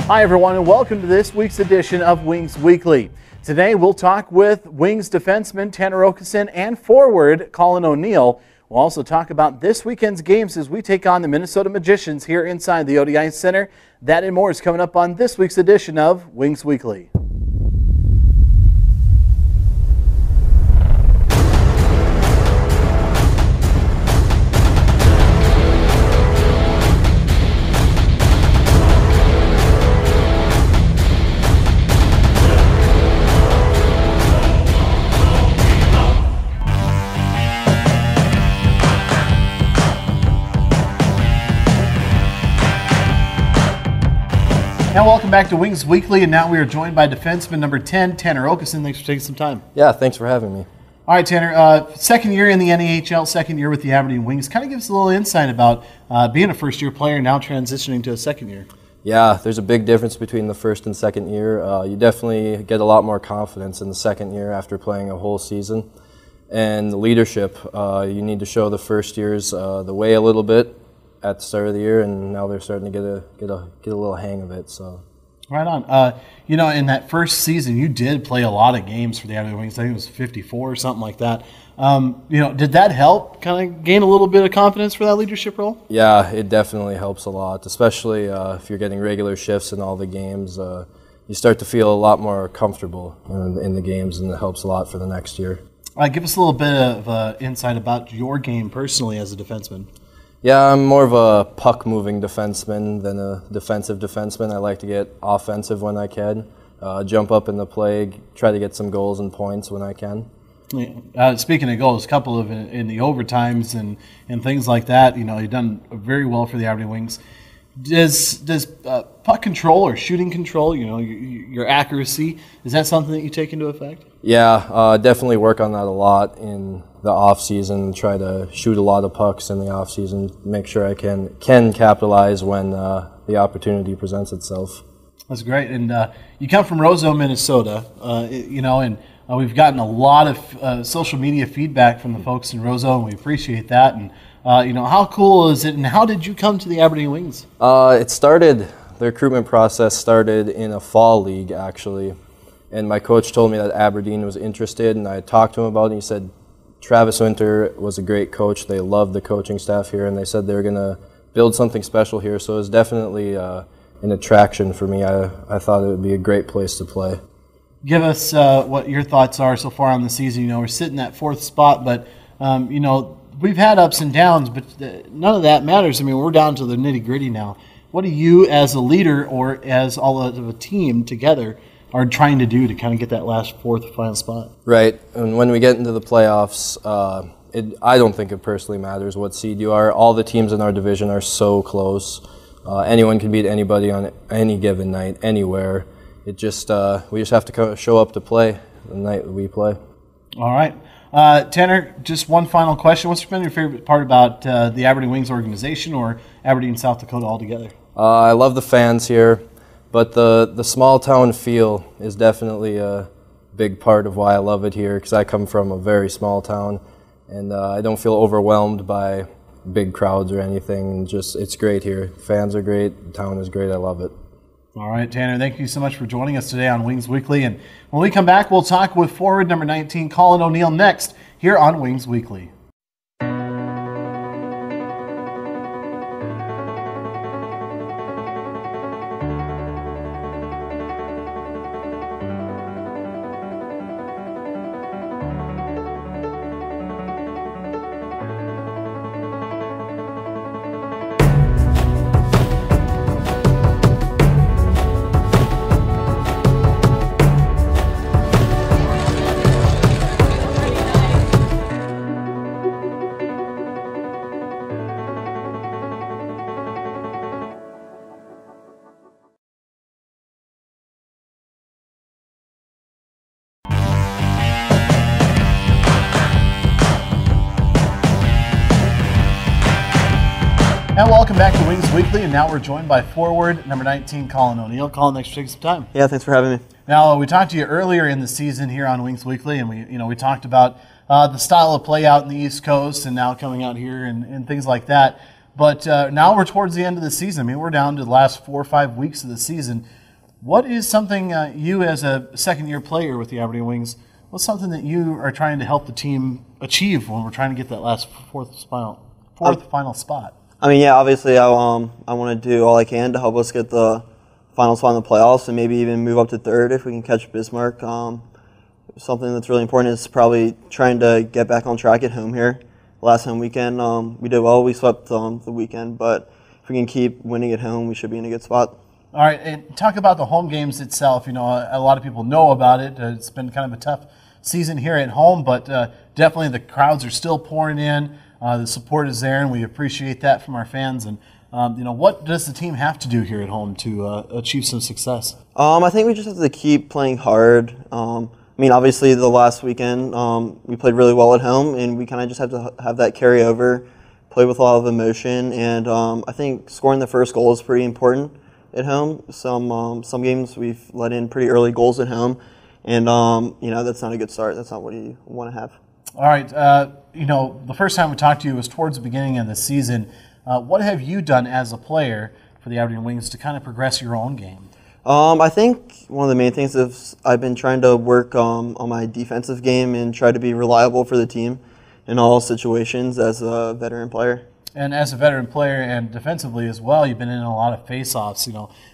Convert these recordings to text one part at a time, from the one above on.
Hi everyone and welcome to this week's edition of Wings Weekly. Today we'll talk with Wings defenseman Tanner Okeson and forward Collin O'Neill. We'll also talk about this weekend's games as we take on the Minnesota Magicians here inside the ODI Center. That and more is coming up on this week's edition of Wings Weekly. Now welcome back to Wings Weekly, and now we are joined by defenseman number 10, Tanner Okeson. Thanks for taking some time. Yeah, thanks for having me. All right, Tanner, second year in the NHL, second year with the Aberdeen Wings. Kind of give us a little insight about being a first-year player now transitioning to a second year. Yeah, there's a big difference between the first and second year. You definitely get a lot more confidence in the second year after playing a whole season. And the leadership, you need to show the first years the way a little bit at the start of the year, and now they're starting to get a little hang of it. So, right on. You know, in that first season, you did play a lot of games for the Aberdeen Wings. I think it was 54 or something like that. You know, did that help kind of gain a little bit of confidence for that leadership role? Yeah, it definitely helps a lot, especially if you're getting regular shifts in all the games. You start to feel a lot more comfortable in the games, and it helps a lot for the next year. Give us a little bit of insight about your game personally as a defenseman. Yeah, I'm more of a puck-moving defenseman than a defensive defenseman. I like to get offensive when I can, jump up in the play, try to get some goals and points when I can. Speaking of goals, a couple of in the overtimes and things like that, you know, you've done very well for the Aberdeen Wings. Does puck control or shooting control, you know, your accuracy, is that something that you take into effect? Yeah, definitely work on that a lot in the off season. Try to shoot a lot of pucks in the off season. Make sure I can capitalize when the opportunity presents itself. That's great. And you come from Roseau, Minnesota, you know, and we've gotten a lot of social media feedback from the folks in Roseau, and we appreciate that. And you know, how cool is it, and how did you come to the Aberdeen Wings? The recruitment process started in a fall league, actually. And my coach told me that Aberdeen was interested, and I talked to him about it, and he said Travis Winter was a great coach. They loved the coaching staff here, and they said they were going to build something special here. So it was definitely an attraction for me. I thought it would be a great place to play. Give us what your thoughts are so far on the season. You know, we're sitting at fourth spot, but, you know, we've had ups and downs, but none of that matters. I mean, we're down to the nitty-gritty now. What do you, as a leader or as all of a team together, are trying to do to kind of get that last fourth final spot? Right, and when we get into the playoffs, I don't think it personally matters what seed you are. All the teams in our division are so close. Anyone can beat anybody on any given night, anywhere. It just we just have to show up to play the night we play. All right. Tanner, just one final question. What's been your favorite part about the Aberdeen Wings organization or Aberdeen, South Dakota altogether? I love the fans here, but the small town feel is definitely a big part of why I love it here, because I come from a very small town, and I don't feel overwhelmed by big crowds or anything. Just it's great here. Fans are great. The town is great. I love it. All right, Tanner, thank you so much for joining us today on Wings Weekly. And when we come back, we'll talk with forward number 19, Collin O'Neill, next here on Wings Weekly. And welcome back to Wings Weekly, and now we're joined by forward number 19, Collin O'Neill. Collin, thanks for taking some time. Yeah, thanks for having me. Now, we talked to you earlier in the season here on Wings Weekly, and we talked about the style of play out in the East Coast and now coming out here and things like that. But now we're towards the end of the season. I mean, we're down to the last 4 or 5 weeks of the season. What is something you, as a second-year player with the Aberdeen Wings, what's something that you are trying to help the team achieve when we're trying to get that last fourth final spot? I mean, yeah, obviously I want to do all I can to help us get the final spot in the playoffs and maybe even move up to third if we can catch Bismarck. Something that's really important is probably trying to get back on track at home here. Last home weekend, we did well. We swept the weekend, but if we can keep winning at home, we should be in a good spot. All right, and talk about the home games itself. You know, a lot of people know about it. It's been kind of a tough season here at home, but definitely the crowds are still pouring in. The support is there, and we appreciate that from our fans. And what does the team have to do here at home to achieve some success? I think we just have to keep playing hard. I mean, obviously, the last weekend we played really well at home, and we kind of just have to have that carry over, play with a lot of emotion, and I think scoring the first goal is pretty important at home. Some games we've let in pretty early goals at home, and that's not a good start. That's not what you want to have. All right, the first time we talked to you was towards the beginning of the season. What have you done as a player for the Aberdeen Wings to kind of progress your own game? I think one of the main things is I've been trying to work on my defensive game and try to be reliable for the team in all situations as a veteran player. And as a veteran player and defensively as well, you've been in a lot of face-offs.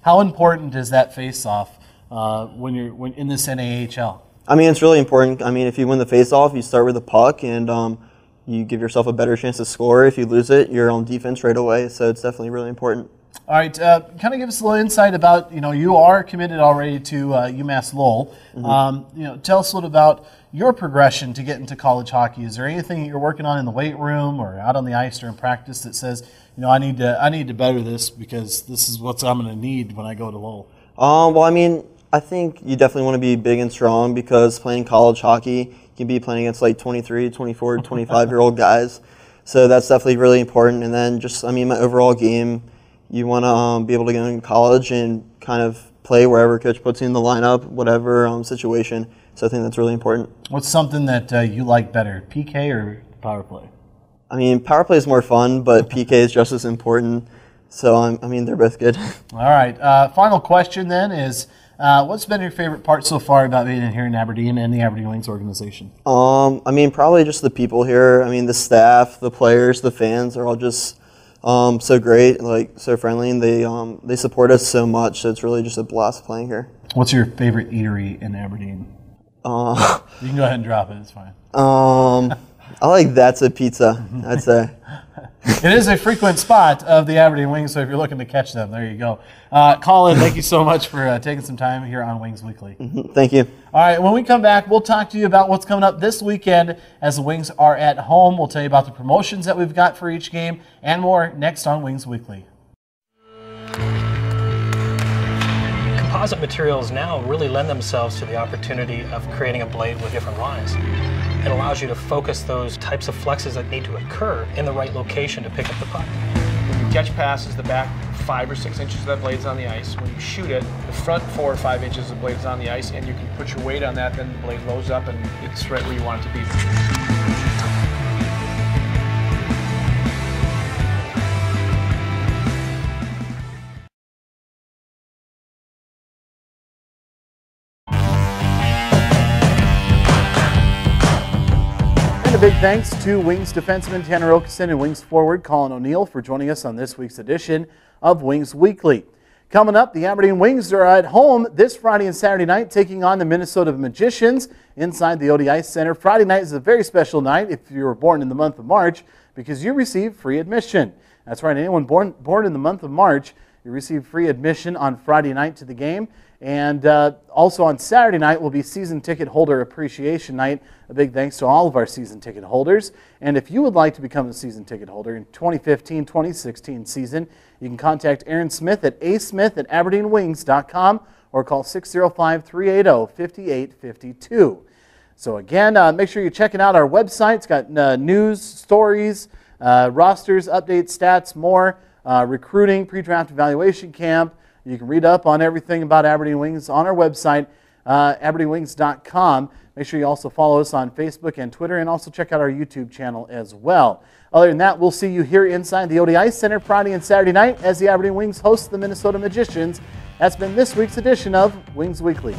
How important is that face-off when in this NAHL? I mean, it's really important. I mean, if you win the face-off, you start with the puck and you give yourself a better chance to score. If you lose it, you're on defense right away. So it's definitely really important. All right, kind of give us a little insight about, you are committed already to UMass Lowell. Mm-hmm. Tell us a little about your progression to get into college hockey. Is there anything that you're working on in the weight room or out on the ice during practice that says, I need to better this because this is what I'm going to need when I go to Lowell? Well, I mean, I think you definitely want to be big and strong because playing college hockey, you can be playing against like 23, 24, 25-year-old guys. So that's definitely really important. And then just, my overall game, you want to be able to go in college and kind of play wherever coach puts you in the lineup, whatever situation. So I think that's really important. What's something that you like better, PK or power play? I mean, power play is more fun, but PK is just as important. So, they're both good. All right. Final question then is, what's been your favorite part so far about being here in Aberdeen and the Aberdeen Wings organization? Probably just the people here. The staff, the players, the fans are all just so great, so friendly, and they support us so much. So it's really just a blast playing here. What's your favorite eatery in Aberdeen? You can go ahead and drop it. It's fine. I like That's a Pizza, I'd say. It is a frequent spot of the Aberdeen Wings, so if you're looking to catch them, there you go. Colin, thank you so much for taking some time here on Wings Weekly. Mm-hmm. Thank you. All right, when we come back, we'll talk to you about what's coming up this weekend as the Wings are at home. We'll tell you about the promotions that we've got for each game and more next on Wings Weekly. Composite materials now really lend themselves to the opportunity of creating a blade with different lies. It allows you to focus those types of flexes that need to occur in the right location to pick up the puck. When you catch passes, the back 5 or 6 inches of that blade's on the ice. When you shoot it, the front 4 or 5 inches of the blade's on the ice, and you can put your weight on that, then the blade loads up and it's right where you want it to be. A big thanks to Wings defenseman Tanner Okeson and Wings forward Collin O'Neill for joining us on this week's edition of Wings Weekly. Coming up, the Aberdeen Wings are at home this Friday and Saturday night taking on the Minnesota Magicians inside the ODI Center. Friday night is a very special night if you were born in the month of March because you receive free admission. That's right, anyone born in the month of March, you receive free admission on Friday night to the game. And also on Saturday night will be Season Ticket Holder Appreciation Night. A big thanks to all of our season ticket holders. And if you would like to become a season ticket holder in 2015-2016 season, you can contact Aaron Smith at asmith@aberdeenwings.com or call 605-380-5852. So again, make sure you're checking out our website. It's got news, stories, rosters, updates, stats, more, recruiting, pre-draft evaluation camp. You can read up on everything about Aberdeen Wings on our website, aberdeenwings.com. Make sure you also follow us on Facebook and Twitter, and also check out our YouTube channel as well. Other than that, we'll see you here inside the ODI Center Friday and Saturday night as the Aberdeen Wings host the Minnesota Magicians. That's been this week's edition of Wings Weekly.